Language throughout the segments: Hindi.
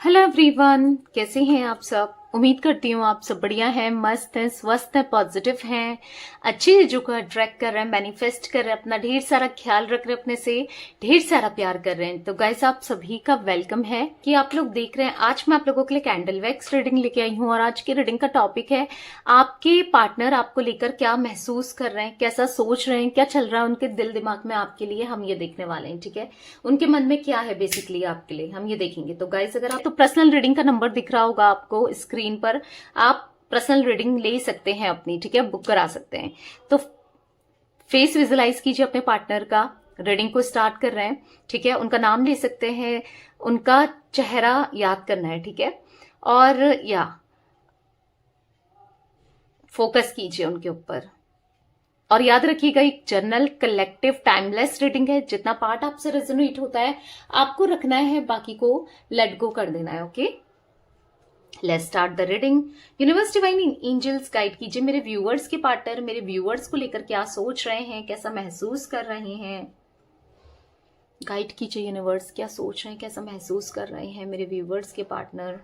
हेलो एवरीवन, कैसे हैं आप सब। उम्मीद करती हूँ आप सब बढ़िया हैं, मस्त हैं, स्वस्थ हैं, पॉजिटिव हैं, अच्छी चीजों को अट्रैक्ट कर रहे हैं, मैनिफेस्ट कर रहे हैं, अपना ढेर सारा ख्याल रख रहे हैं, अपने से ढेर सारा प्यार कर रहे हैं। तो गाइस, आप सभी का वेलकम है कि आप लोग देख रहे हैं। आज मैं आप लोगों के लिए कैंडल वैक्स रीडिंग लेके आई हूँ और आज की रीडिंग का टॉपिक है आपके पार्टनर आपको लेकर क्या महसूस कर रहे हैं, कैसा सोच रहे हैं, क्या चल रहा है उनके दिल दिमाग में आपके लिए, हम ये देखने वाले हैं। ठीक है, उनके मन में क्या है बेसिकली आपके लिए, हम ये देखेंगे। तो गाइस, अगर आप तो पर्सनल रीडिंग का नंबर दिख रहा होगा आपको स्क्रीन पर, आप पर्सनल रीडिंग ले सकते हैं अपनी। ठीक है, बुक करा सकते हैं। तो फेस विजुलाइज कीजिए अपने पार्टनर का, रीडिंग को स्टार्ट कर रहे हैं। ठीक है, उनका नाम ले सकते हैं, उनका चेहरा याद करना है। ठीक है, और या फोकस कीजिए उनके ऊपर। और याद रखिएगा, एक जर्नल कलेक्टिव टाइमलेस रीडिंग है। जितना पार्ट आपसे रेजोनेट होता है आपको रखना है, बाकी को लेट गो कर देना है। Okay, let's start the reading. Universe divine angels guide कीजिए मेरे व्यूअर्स के पार्टनर मेरे व्यूअर्स को लेकर क्या सोच रहे हैं, कैसा महसूस कर रहे हैं। गाइड कीजिए यूनिवर्स, क्या सोच रहे हैं, कैसा महसूस कर रहे हैं मेरे व्यूअर्स के पार्टनर।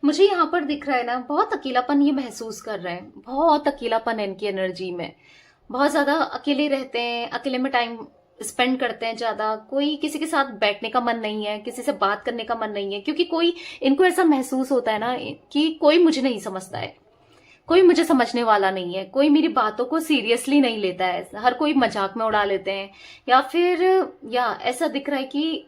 मुझे यहाँ पर दिख रहा है ना, बहुत अकेलापन ये महसूस कर रहे हैं, बहुत अकेलापन है इनकी एनर्जी में। बहुत ज्यादा अकेले रहते हैं, अकेले में टाइम स्पेंड करते हैं ज्यादा। कोई किसी के साथ बैठने का मन नहीं है, किसी से बात करने का मन नहीं है, क्योंकि कोई, इनको ऐसा महसूस होता है ना कि कोई मुझे नहीं समझता है, कोई मुझे समझने वाला नहीं है, कोई मेरी बातों को सीरियसली नहीं लेता है, हर कोई मजाक में उड़ा लेते हैं। या ऐसा दिख रहा है कि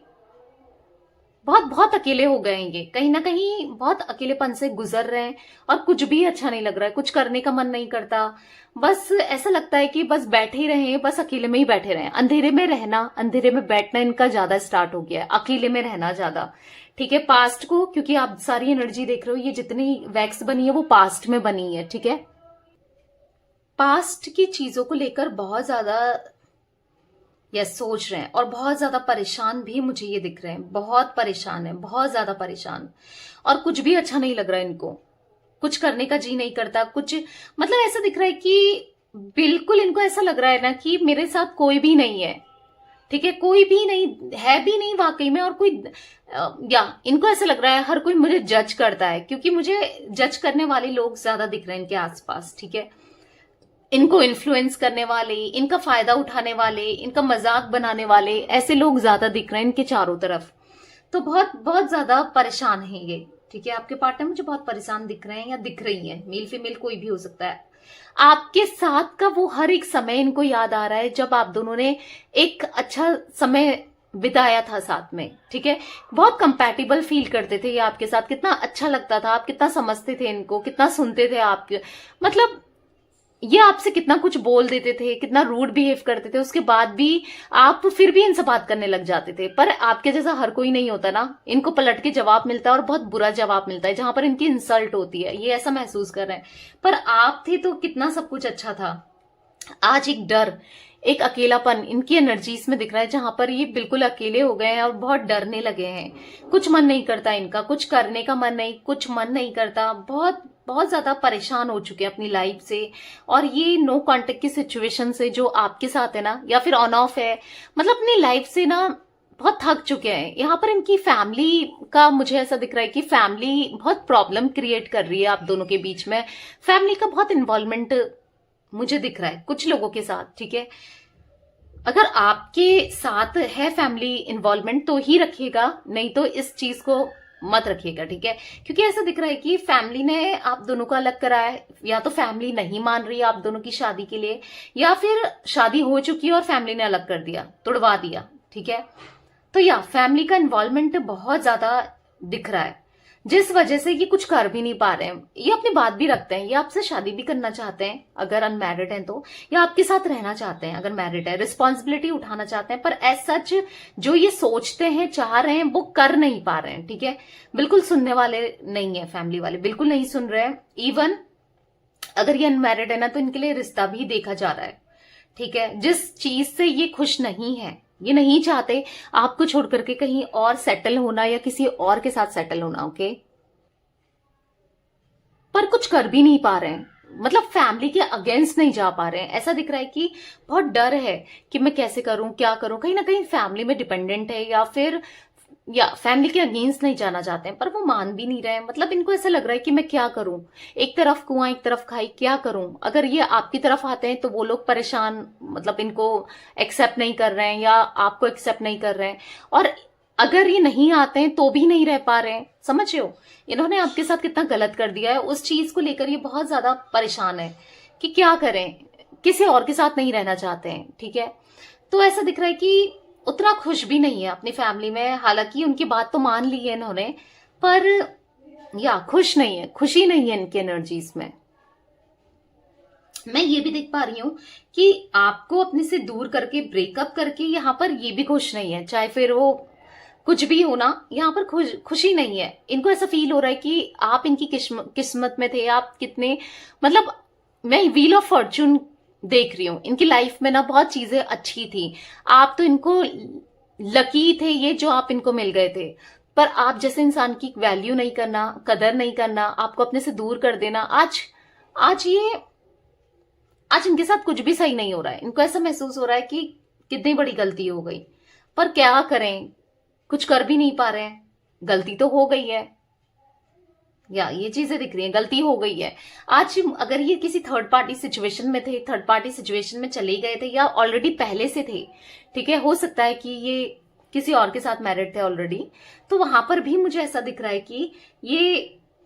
बहुत बहुत अकेले हो गए हैं ये, कहीं ना कहीं बहुत अकेलेपन से गुजर रहे हैं और कुछ भी अच्छा नहीं लग रहा है, कुछ करने का मन नहीं करता। बस ऐसा लगता है कि बस बैठे ही रहे, बस अकेले में ही बैठे रहे। अंधेरे में रहना, अंधेरे में बैठना इनका ज्यादा स्टार्ट हो गया है, अकेले में रहना ज्यादा। ठीक है, पास्ट को, क्योंकि आप सारी एनर्जी देख रहे हो, ये जितनी वैक्स बनी है वो पास्ट में बनी है। ठीक है, पास्ट की चीजों को लेकर बहुत ज्यादा सोच रहे हैं और बहुत ज्यादा परेशान भी मुझे ये दिख रहे हैं, बहुत परेशान है, बहुत ज्यादा परेशान। और कुछ भी अच्छा नहीं लग रहा है इनको, कुछ करने का जी नहीं करता, कुछ मतलब ऐसा दिख रहा है कि बिल्कुल इनको ऐसा लग रहा है ना कि मेरे साथ कोई भी नहीं है। ठीक है, कोई भी नहीं है, भी नहीं वाकई में। और कोई इनको ऐसा लग रहा है हर कोई मुझे जज करता है, क्योंकि मुझे जज करने वाले लोग ज्यादा दिख रहे हैं इनके आसपास। ठीक है, इनको इन्फ्लुएंस करने वाले, इनका फायदा उठाने वाले, इनका मजाक बनाने वाले, ऐसे लोग ज्यादा दिख रहे हैं इनके चारों तरफ। तो बहुत बहुत ज्यादा परेशान है ये। ठीक है, आपके पार्टनर मुझे बहुत परेशान दिख रहे हैं या दिख रही हैं, मेल फीमेल कोई भी हो सकता है। आपके साथ का वो हर एक समय इनको याद आ रहा है जब आप दोनों ने एक अच्छा समय बिताया था साथ में। ठीक है, बहुत कंपैटिबल फील करते थे ये आपके साथ, कितना अच्छा लगता था, आप कितना समझते थे इनको, कितना सुनते थे आपके, मतलब ये आपसे कितना कुछ बोल देते थे, कितना रूड बिहेव करते थे, उसके बाद भी आप फिर भी इनसे बात करने लग जाते थे। पर आपके जैसा हर कोई नहीं होता ना, इनको पलट के जवाब मिलता है और बहुत बुरा जवाब मिलता है, जहां पर इनकी इंसल्ट होती है, ये ऐसा महसूस कर रहे हैं। पर आप थे तो कितना सब कुछ अच्छा था। आज एक डर, एक अकेलापन इनकी एनर्जीज में दिख रहा है, जहां पर ये बिल्कुल अकेले हो गए हैं और बहुत डरने लगे हैं। कुछ मन नहीं करता इनका, कुछ करने का मन नहीं, कुछ मन नहीं करता, बहुत बहुत ज्यादा परेशान हो चुके हैं अपनी लाइफ से। और ये नो कांटेक्ट की सिचुएशन से जो आपके साथ है ना, या फिर ऑन ऑफ है, मतलब अपनी लाइफ से ना बहुत थक चुके हैं। यहाँ पर इनकी फैमिली का मुझे ऐसा दिख रहा है कि फैमिली बहुत प्रॉब्लम क्रिएट कर रही है आप दोनों के बीच में। फैमिली का बहुत इन्वॉल्वमेंट मुझे दिख रहा है कुछ लोगों के साथ। ठीक है, अगर आपके साथ है फैमिली इन्वॉल्वमेंट तो ही रखिएगा, नहीं तो इस चीज को मत रखिएगा। ठीक है, क्योंकि ऐसा दिख रहा है कि फैमिली ने आप दोनों को अलग करा है, या तो फैमिली नहीं मान रही है आप दोनों की शादी के लिए, या फिर शादी हो चुकी है और फैमिली ने अलग कर दिया, तुड़वा दिया। ठीक है, तो फैमिली का इन्वॉल्वमेंट बहुत ज्यादा दिख रहा है, जिस वजह से ये कुछ कर भी नहीं पा रहे हैं। ये अपनी बात भी रखते हैं, ये आपसे शादी भी करना चाहते हैं अगर अनमैरिड हैं तो, या आपके साथ रहना चाहते हैं अगर मैरिड है, रिस्पॉन्सिबिलिटी उठाना चाहते हैं। पर एज सच जो ये सोचते हैं, चाह रहे हैं, वो कर नहीं पा रहे हैं। ठीक है, बिल्कुल सुनने वाले नहीं है, फैमिली वाले बिल्कुल नहीं सुन रहे हैं। इवन अगर ये अनमैरिड है ना, तो इनके लिए रिश्ता भी देखा जा रहा है। ठीक है, जिस चीज से ये खुश नहीं है, ये नहीं चाहते आपको छोड़ करके कहीं और सेटल होना या किसी और के साथ सेटल होना। ओके, पर कुछ कर भी नहीं पा रहे हैं, मतलब फैमिली के अगेंस्ट नहीं जा पा रहे हैं। ऐसा दिख रहा है कि बहुत डर है कि मैं कैसे करूं, क्या करूं, कहीं ना कहीं फैमिली में डिपेंडेंट है या फैमिली के अगेंस्ट नहीं जाना चाहते हैं, पर वो मान भी नहीं रहे हैं। मतलब इनको ऐसा लग रहा है कि मैं क्या करूं, एक तरफ कुआं एक तरफ खाई, क्या करूं। अगर ये आपकी तरफ आते हैं तो वो लोग परेशान, मतलब इनको एक्सेप्ट नहीं कर रहे हैं या आपको एक्सेप्ट नहीं कर रहे हैं, और अगर ये नहीं आते हैं तो भी नहीं रह पा रहे हैं। समझ रहे हो, इन्होंने आपके साथ कितना गलत कर दिया है, उस चीज को लेकर ये बहुत ज्यादा परेशान है कि क्या करें, किसी और के साथ नहीं रहना चाहते हैं। ठीक है, तो ऐसा दिख रहा है कि उतना खुश भी नहीं है अपनी फैमिली में। हालांकि उनकी बात तो मान ली है इन्होंने, पर या खुश नहीं है, खुशी नहीं है इनकी एनर्जीज में। मैं ये भी देख पा रही हूं कि आपको अपने से दूर करके, ब्रेकअप करके यहाँ पर ये भी खुश नहीं है। चाहे फिर वो कुछ भी हो ना, यहाँ पर खुशी नहीं है। इनको ऐसा फील हो रहा है कि आप इनकी किस्मत में थे, आप कितने, मतलब मैं व्हील ऑफ फॉर्चून देख रही हूं इनकी लाइफ में ना, बहुत चीजें अच्छी थी। आप तो इनको लकी थे ये जो आप इनको मिल गए थे, पर आप जैसे इंसान की वैल्यू नहीं करना, कदर नहीं करना, आपको अपने से दूर कर देना, आज इनके साथ कुछ भी सही नहीं हो रहा है। इनको ऐसा महसूस हो रहा है कि कितनी बड़ी गलती हो गई, पर क्या करें, कुछ कर भी नहीं पा रहे हैं। गलती तो हो गई है, या ये चीजें दिख रही हैं, गलती हो गई है। आज अगर ये किसी थर्ड पार्टी सिचुएशन में थे, थर्ड पार्टी सिचुएशन में चले गए थे, या ऑलरेडी पहले से थे, ठीक है, हो सकता है कि ये किसी और के साथ मैरिड थे ऑलरेडी, तो वहां पर भी मुझे ऐसा दिख रहा है कि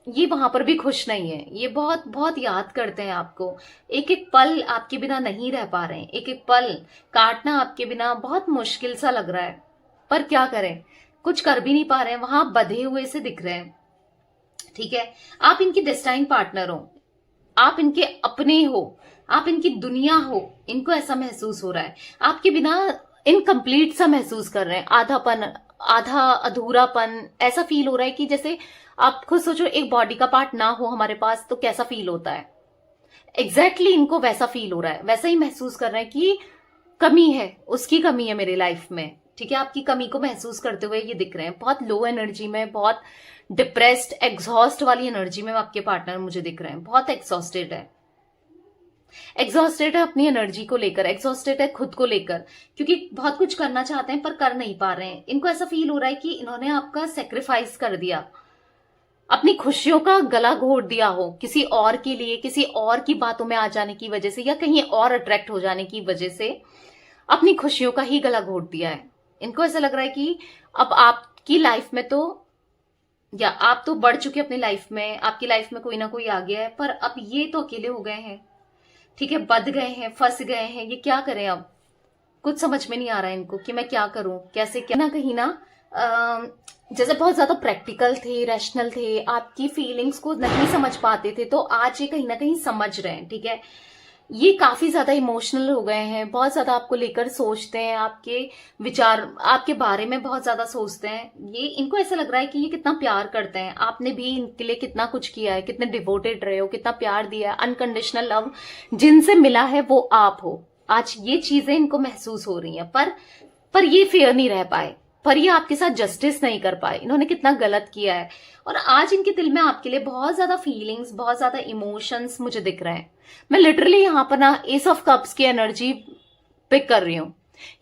ये वहां पर भी खुश नहीं है। ये बहुत बहुत याद करते हैं आपको, एक एक पल आपके बिना नहीं रह पा रहे हैं, एक एक पल काटना आपके बिना बहुत मुश्किल सा लग रहा है, पर क्या करें, कुछ कर भी नहीं पा रहे हैं, वहां बंधे हुए से दिख रहे हैं। ठीक है, आप इनकी डेस्टाइन पार्टनर हो, आप इनके अपने हो, आप इनकी दुनिया हो। इनको ऐसा महसूस हो रहा है, आपके बिना इनकम्प्लीट सा महसूस कर रहे हैं, आधापन, आधा अधूरापन। ऐसा फील हो रहा है कि जैसे आप खुद सोचो, एक बॉडी का पार्ट ना हो हमारे पास तो कैसा फील होता है। एग्जैक्टली इनको वैसा फील हो रहा है, वैसा ही महसूस कर रहे हैं कि कमी है, उसकी कमी है मेरी लाइफ में। ठीक है, आपकी कमी को महसूस करते हुए ये दिख रहे हैं, बहुत लो एनर्जी में, बहुत डिप्रेस्ड, एग्जॉस्ट वाली एनर्जी में आपके पार्टनर मुझे दिख रहे हैं। बहुत एग्जॉस्टेड है, एग्जॉस्टेड है अपनी एनर्जी को लेकर, एग्जॉस्टेड है खुद को लेकर, क्योंकि बहुत कुछ करना चाहते हैं पर कर नहीं पा रहे हैं। इनको ऐसा फील हो रहा है कि इन्होंने आपका सेक्रीफाइस कर दिया, अपनी खुशियों का गला घोट दिया हो किसी और के लिए, किसी और की बातों में आ जाने की वजह से, या कहीं और अट्रैक्ट हो जाने की वजह से अपनी खुशियों का ही गला घोट दिया है। इनको ऐसा लग रहा है कि अब आपकी लाइफ में तो, या आप तो बढ़ चुके अपनी लाइफ में, आपकी लाइफ में कोई ना कोई आ गया है, पर अब ये तो अकेले हो गए हैं। ठीक है, बंध गए हैं, फंस गए हैं, ये क्या करें अब, कुछ समझ में नहीं आ रहा है इनको कि मैं क्या करूं, कैसे, क्या ना कहीं ना जैसे बहुत ज्यादा प्रैक्टिकल थे, रैशनल थे, आपकी फीलिंग्स को नहीं समझ पाते थे, तो आज ये कहीं ना कहीं समझ रहे हैं। ठीक है, ये काफी ज्यादा इमोशनल हो गए हैं, बहुत ज्यादा आपको लेकर सोचते हैं, आपके विचार आपके बारे में बहुत ज्यादा सोचते हैं। ये इनको ऐसा लग रहा है कि ये कितना प्यार करते हैं, आपने भी इनके लिए कितना कुछ किया है, कितने डिवोटेड रहे हो, कितना प्यार दिया है, अनकंडीशनल लव जिनसे मिला है वो आप हो। आज ये चीजें इनको महसूस हो रही हैं, पर ये फेयर नहीं रह पाए, पर ये आपके साथ जस्टिस नहीं कर पाए। इन्होंने कितना गलत किया है, और आज इनके दिल में आपके लिए बहुत ज्यादा फीलिंग्स, बहुत ज्यादा इमोशंस मुझे दिख रहे हैं। मैं लिटरली यहाँ पर ना एस ऑफ कप्स की एनर्जी पिक कर रही हूं,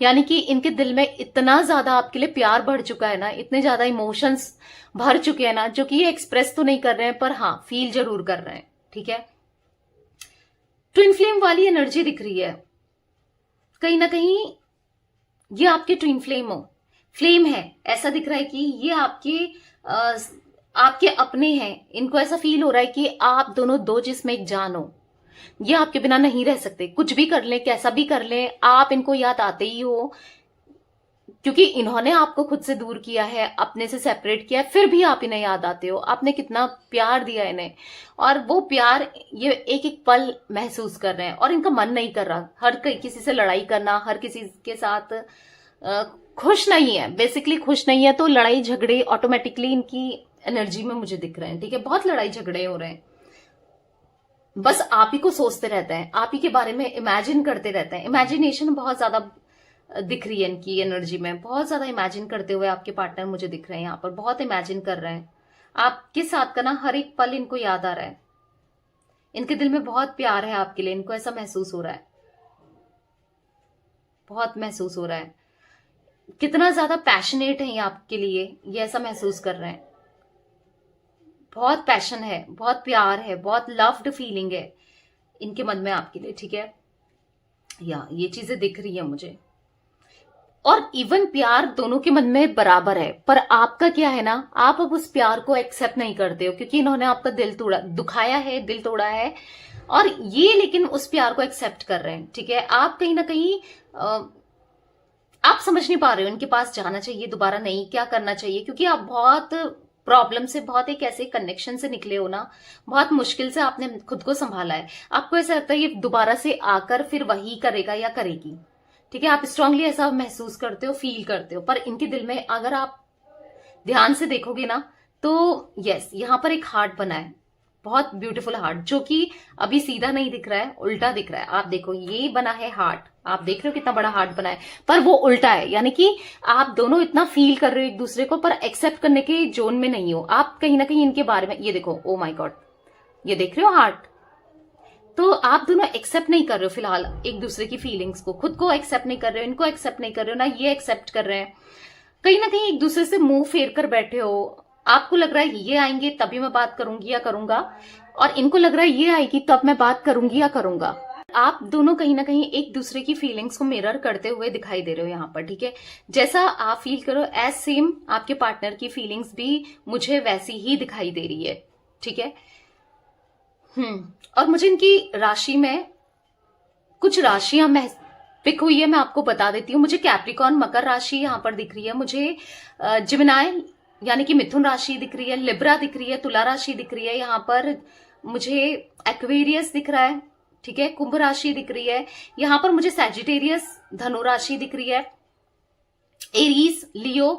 यानी कि इनके दिल में इतना ज्यादा आपके लिए प्यार बढ़ चुका है ना, इतने ज्यादा इमोशंस भर चुके हैं ना, जो कि ये एक्सप्रेस तो नहीं कर रहे हैं, पर हाँ फील जरूर कर रहे हैं। ठीक है, ट्विन फ्लेम वाली एनर्जी दिख रही है, कहीं ना कहीं ये आपके ट्विन फ्लेम है। ऐसा दिख रहा है कि ये आपके अपने हैं। इनको ऐसा फील हो रहा है कि आप दोनों दो जिसमें एक जान हो, ये आपके बिना नहीं रह सकते, कुछ भी कर लें, कैसा भी कर लें, आप इनको याद आते ही हो, क्योंकि इन्होंने आपको खुद से दूर किया है, अपने से सेपरेट किया है, फिर भी आप इन्हें याद आते हो। आपने कितना प्यार दिया इन्हें, और वो प्यार ये एक एक पल महसूस कर रहे हैं, और इनका मन नहीं कर रहा हर किसी से लड़ाई करना, हर किसी के साथ खुश नहीं है, बेसिकली खुश नहीं है, तो लड़ाई झगड़े ऑटोमेटिकली इनकी एनर्जी में मुझे दिख रहे हैं। ठीक है, बहुत लड़ाई झगड़े हो रहे हैं, बस आप ही को सोचते रहते हैं, आप ही के बारे में इमेजिन करते रहते हैं। इमेजिनेशन बहुत ज्यादा दिख रही है इनकी एनर्जी में, बहुत ज्यादा इमेजिन करते हुए आपके पार्टनर मुझे दिख रहे हैं, यहाँ पर बहुत इमेजिन कर रहे हैं। आपके साथ का ना हर एक पल इनको याद आ रहा है, इनके दिल में बहुत प्यार है आपके लिए, इनको ऐसा महसूस हो रहा है, बहुत महसूस हो रहा है। कितना ज्यादा पैशनेट है ये आपके लिए, ये ऐसा महसूस कर रहे हैं। बहुत पैशन है, बहुत प्यार है, बहुत लव्ड फीलिंग है इनके मन में आपके लिए, ठीक है। या ये चीजें दिख रही है मुझे। और इवन प्यार दोनों के मन में बराबर है, पर आपका क्या है ना, आप अब उस प्यार को एक्सेप्ट नहीं करते हो, क्योंकि इन्होंने आपका दिल तोड़ा, दुखाया है, दिल तोड़ा है, और ये लेकिन उस प्यार को एक्सेप्ट कर रहे हैं, ठीक है। आप कहीं ना कहीं आप समझ नहीं पा रहे हो इनके पास जाना चाहिए दोबारा नहीं, क्या करना चाहिए, क्योंकि आप बहुत प्रॉब्लम से, बहुत एक ऐसे कनेक्शन से निकले हो ना, बहुत मुश्किल से आपने खुद को संभाला है। आपको ऐसा लगता है ये दोबारा से आकर फिर वही करेगा या करेगी, ठीक है। आप स्ट्रांगली ऐसा महसूस करते हो, फील करते हो। पर इनके दिल में अगर आप ध्यान से देखोगे ना, तो यस, यहां पर एक हार्ट बना है, बहुत ब्यूटीफुल हार्ट, जो कि अभी सीधा नहीं दिख रहा है, उल्टा दिख रहा है। आप देखो, ये बना है हार्ट, आप देख रहे हो कितना बड़ा हार्ट बना है, पर वो उल्टा है। यानी कि आप दोनों इतना फील कर रहे हो एक दूसरे को, पर एक्सेप्ट करने के जोन में नहीं हो आप कहीं ना कहीं इनके बारे में। ये देखो, ओ माय गॉड, ये देख रहे हो हार्ट। तो आप दोनों एक्सेप्ट नहीं कर रहे हो फिलहाल एक दूसरे की फीलिंग्स को, खुद को एक्सेप्ट नहीं कर रहे हो, इनको एक्सेप्ट नहीं कर रहे हो, ना ये एक्सेप्ट कर रहे हैं। कहीं ना कहीं एक दूसरे से मुंह फेर कर बैठे हो। आपको लग रहा है ये आएंगे तभी मैं बात करूंगी या करूंगा, और इनको लग रहा है ये आएगी तब मैं बात करूंगी या करूंगा। आप दोनों कहीं ना कहीं एक दूसरे की फीलिंग्स को मिरर करते हुए दिखाई दे रहे हो यहाँ पर, ठीक है। जैसा आप फील करो एज सेम आपके पार्टनर की फीलिंग्स भी मुझे वैसी ही दिखाई दे रही है, ठीक है। और मुझे इनकी राशि में कुछ राशियां पिक हुई है, मैं आपको बता देती हूँ। मुझे कैप्रिकॉन मकर राशि यहाँ पर दिख रही है, मुझे जिमिनाई यानी कि मिथुन राशि दिख रही है, लिब्रा दिख रही है, तुला राशि दिख रही है, यहाँ पर मुझे एक्वेरियस दिख रहा है, ठीक है, कुंभ राशि दिख रही है, यहाँ पर मुझे सैजिटेरियस धनु राशि दिख रही है, एरीज लियो,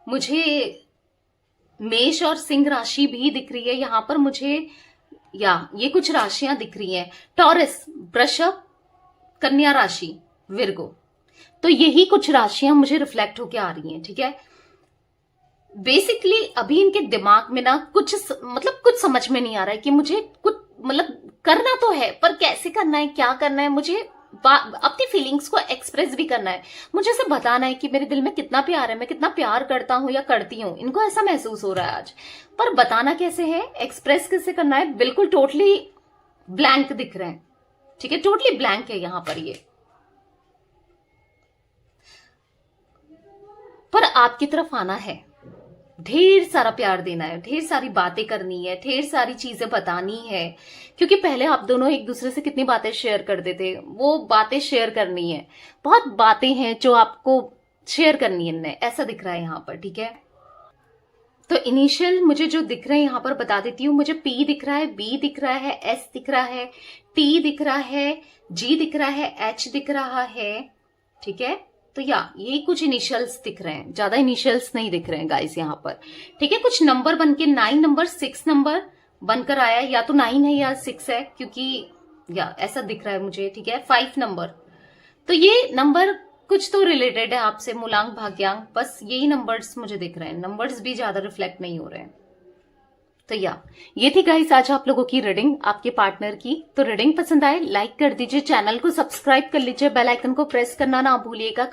मुझे मेष और सिंह राशि भी दिख रही है, यहाँ पर मुझे ये कुछ राशियां दिख रही हैं, टॉरस, वृषभ, कन्या राशि, विर्गो। तो यही कुछ राशियां मुझे रिफ्लेक्ट होके आ रही हैं, ठीक है। बेसिकली अभी इनके दिमाग में ना कुछ कुछ समझ में नहीं आ रहा है कि मुझे कुछ करना तो है, पर कैसे करना है, क्या करना है, मुझे अपनी फीलिंग्स को एक्सप्रेस भी करना है, मुझे ऐसे बताना है कि मेरे दिल में कितना प्यार है, मैं कितना प्यार करता हूं या करती हूं। इनको ऐसा महसूस हो रहा है आज, पर बताना कैसे है, एक्सप्रेस कैसे करना है, बिल्कुल टोटली ब्लैंक दिख रहे हैं, ठीक है, टोटली ब्लैंक है यहां पर ये। पर आपकी तरफ आना है, ढेर सारा प्यार देना है, ढेर सारी बातें करनी है, ढेर सारी चीजें बतानी है, क्योंकि पहले आप दोनों एक दूसरे से कितनी बातें शेयर करते थे, वो बातें शेयर करनी है। बहुत बातें हैं जो आपको शेयर करनी है, ऐसा दिख रहा है यहाँ पर, ठीक है। तो इनिशियल मुझे जो दिख रहे हैं यहाँ पर बता देती हूँ। मुझे पी दिख रहा है, बी दिख रहा है, एस दिख रहा है, टी दिख रहा है, जी दिख रहा है, एच दिख रहा है, ठीक है। तो ये कुछ इनिशियल्स दिख रहे हैं, ज्यादा इनिशियल्स नहीं दिख रहे हैं गाइस यहाँ पर, ठीक है। कुछ नंबर बनके 9 नंबर 6 नंबर बनकर आया, या तो 9 है या 6 है, क्योंकि ऐसा दिख रहा है मुझे, ठीक है। 5 नंबर, तो ये नंबर कुछ तो रिलेटेड है आपसे, मूलांक भाग्यांक, बस यही नंबर्स मुझे दिख रहे हैं, नंबर्स भी ज्यादा रिफ्लेक्ट नहीं हो रहे हैं। तो ये थी गाइस आज आप लोगों की रीडिंग आपके पार्टनर की। तो रीडिंग पसंद आए लाइक कर दीजिए, चैनल को सब्सक्राइब कर लीजिए, बेल आइकन को प्रेस करना ना भूलिएगा।